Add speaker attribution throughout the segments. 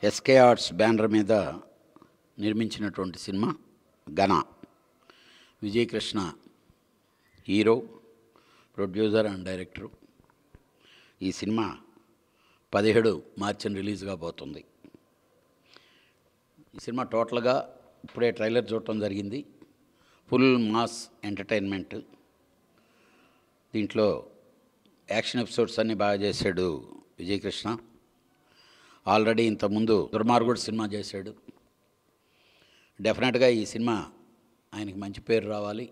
Speaker 1: SK arts banner మీద నిర్మించినటువంటి cinema ఘన. Vijayakrishna hero, producer and director. ఈ సినిమా 17 మార్చిన రిలీజ్ కాబోతుంది. ఈ సినిమా టోటల్గా ఇప్పుడే ట్రైలర్ చూడటం జరిగింది. Full mass entertainment. దీంట్లో యాక్షన్ ఎపిసోడ్స్ అన్నీ బాగా చేశాడు విజయకృష్ణ. ఆల్రెడీ ఇంతకుముందు దుర్మార్గుడు సినిమా చేశాడు. డెఫినెట్గా ఈ సినిమా ఆయనకి మంచి పేరు రావాలి,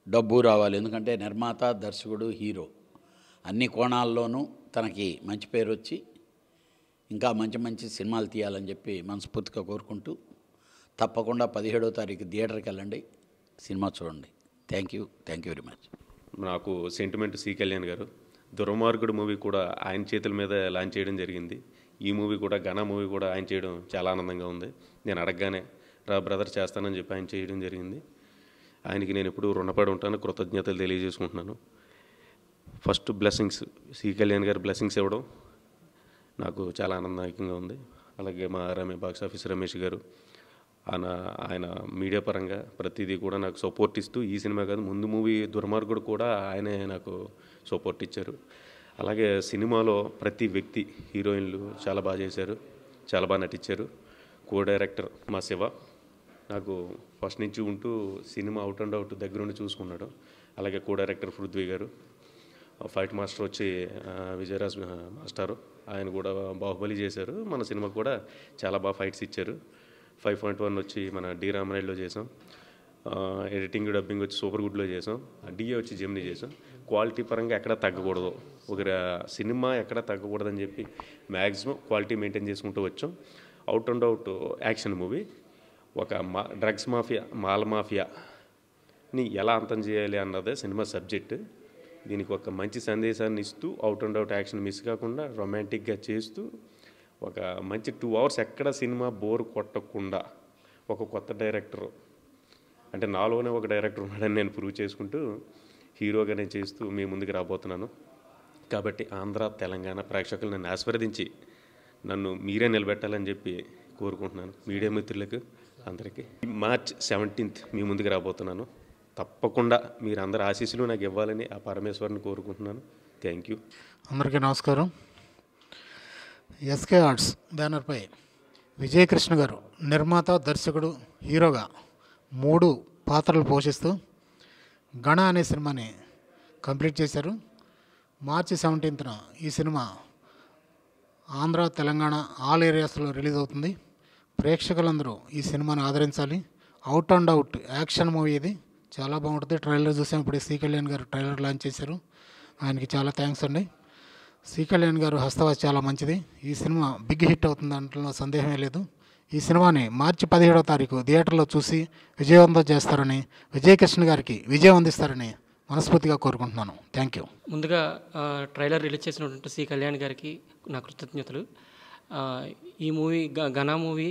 Speaker 1: డబ్బు రావాలి. ఎందుకంటే నిర్మాత, దర్శకుడు, హీరో అన్ని కోణాల్లోనూ తనకి మంచి పేరు వచ్చి ఇంకా మంచి మంచి సినిమాలు తీయాలని చెప్పి మనస్ఫూర్తిగా కోరుకుంటూ, తప్పకుండా 17వ తారీఖు థియేటర్కి వెళ్ళండి, సినిమా చూడండి. Thank you very much.
Speaker 2: నాకు సెంటిమెంట్ సి కళ్యాణ్ గారు. దుర్మార్గుడు మూవీ కూడా ఆయన చేతుల మీద లాంచ్ చేయడం జరిగింది. ఈ మూవీ కూడా, ఘన మూవీ కూడా ఆయన చేయడం చాలా ఆనందంగా ఉంది. నేను అడగగానే రా బ్రదర్ చేస్తానని చెప్పి ఆయన చేయడం జరిగింది. ఆయనకి నేను ఎప్పుడూ రుణపడి ఉంటాను, కృతజ్ఞతలు తెలియజేసుకుంటున్నాను. ఫస్ట్ బ్లెస్సింగ్స్, సి కళ్యాణ్ గారు బ్లెస్సింగ్స్ ఇవ్వడం నాకు చాలా ఆనందదాయకంగా ఉంది. అలాగే మా బాక్స్ ఆఫీస్ రమేష్ గారు, ఆయన మీడియా పరంగా ప్రతిదీ కూడా నాకు సపోర్ట్ ఇస్తూ, ఈ సినిమా కాదు ముందు మూవీ దుర్మార్గుడు కూడా ఆయనే నాకు సపోర్ట్ ఇచ్చారు. అలాగే సినిమాలో ప్రతి వ్యక్తి, హీరోయిన్లు చాలా బాగా చేశారు, చాలా బాగా నటించారు. కో డైరెక్టర్ మా శివ నాకు ఫస్ట్ నుంచి ఉంటూ సినిమా అవుట్ అండ్ అవుట్ దగ్గరుండి చూసుకున్నాడు. అలాగే కో డైరెక్టర్ పృథ్వీ గారు, ఫైట్ మాస్టర్ వచ్చి విజయరాజ్ మాస్టారు, ఆయన కూడా బాహుబలి చేశారు. మన సినిమా కూడా చాలా బాగా ఫైట్స్ ఇచ్చారు. 5.1 వచ్చి మన డి రామనాయుడులో చేసాం. ఎడిటింగ్, డబ్బింగ్ వచ్చి సూపర్ గుడ్లో చేసాం. డిఏ వచ్చి జెమిని చేసాం. క్వాలిటీ పరంగా ఎక్కడ తగ్గకూడదు, ఒక సినిమా ఎక్కడ తగ్గకూడదని చెప్పి మ్యాక్సిమం క్వాలిటీ మెయింటైన్ చేసుకుంటూ వచ్చాం. Out and out action movie. ఒక డ్రగ్స్ మాఫియా, మాల్ మాఫియాని ఎలా అంతం చేయాలి అన్నదే సినిమా సబ్జెక్టు. దీనికి ఒక మంచి సందేశాన్ని ఇస్తూ, out and out action miss కాకుండా రొమాంటిక్గా చేస్తూ, ఒక మంచి 2 అవర్స్ ఎక్కడ సినిమా బోర్ కొట్టకుండా ఒక కొత్త డైరెక్టర్, అంటే నాలోనే ఒక డైరెక్టర్ ఉన్నాడని నేను ప్రూవ్ చేసుకుంటూ హీరోగానే చేస్తూ మీ ముందుకు రాబోతున్నాను. కాబట్టి ఆంధ్ర, తెలంగాణ ప్రేక్షకులు నన్ను ఆశీర్వదించి నన్ను మీరే నిలబెట్టాలని చెప్పి కోరుకుంటున్నాను. మీడియా మిత్రులకు అందరికీ మార్చ్ 17th మీ ముందుకు రాబోతున్నాను. తప్పకుండా మీరందరూ ఆశీస్సులు నాకు ఇవ్వాలని ఆ పరమేశ్వరుని కోరుకుంటున్నాను. Thank you.
Speaker 3: అందరికీ నమస్కారం. ఎస్కే ఆర్ట్స్ బ్యానర్పై విజయకృష్ణ గారు నిర్మాత, దర్శకుడు, హీరోగా 3 పాత్రలు పోషిస్తూ గణ అనే సినిమాని కంప్లీట్ చేశారు. మార్చి 17th ఈ సినిమా ఆంధ్ర, తెలంగాణ ఆల్ ఏరియాస్లో రిలీజ్ అవుతుంది. ప్రేక్షకులందరూ ఈ సినిమాని ఆదరించాలి. Out and out action movie ఇది, చాలా బాగుంటుంది. ట్రైలర్ చూసాం, ఇప్పుడు సి కళ్యాణ్ గారు ట్రైలర్ లాంచ్ చేశారు. ఆయనకి చాలా థ్యాంక్స్ అండి. సి కళ్యాణ్ గారు హస్తవాసి చాలా మంచిది. ఈ సినిమా బిగ్ హిట్ అవుతుంది, దాంట్లో సందేహమే లేదు. ఈ సినిమాని మార్చి 17వ తారీఖు థియేటర్లో చూసి విజయవంతం చేస్తారని, విజయకృష్ణ గారికి విజయం అందిస్తారని మనస్ఫూర్తిగా కోరుకుంటున్నాను. Thank you.
Speaker 4: ముందుగా ట్రైలర్ రిలీజ్ చేసినటువంటి సి కళ్యాణ్ గారికి నా కృతజ్ఞతలు. ఈ మూవీ ఘన మూవీ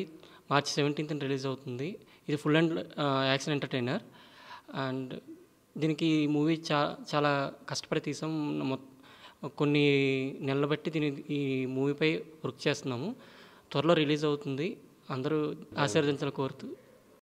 Speaker 4: మార్చి 17th రిలీజ్ అవుతుంది. ఇది full and action entertainer. And దీనికి ఈ మూవీ చాలా కష్టపడి తీసాం. కొన్ని నెలలు బట్టి ఈ మూవీపై వర్క్ చేస్తున్నాము. త్వరలో రిలీజ్ అవుతుంది. అందరూ ఆశీర్వదించాలని కోరుతూ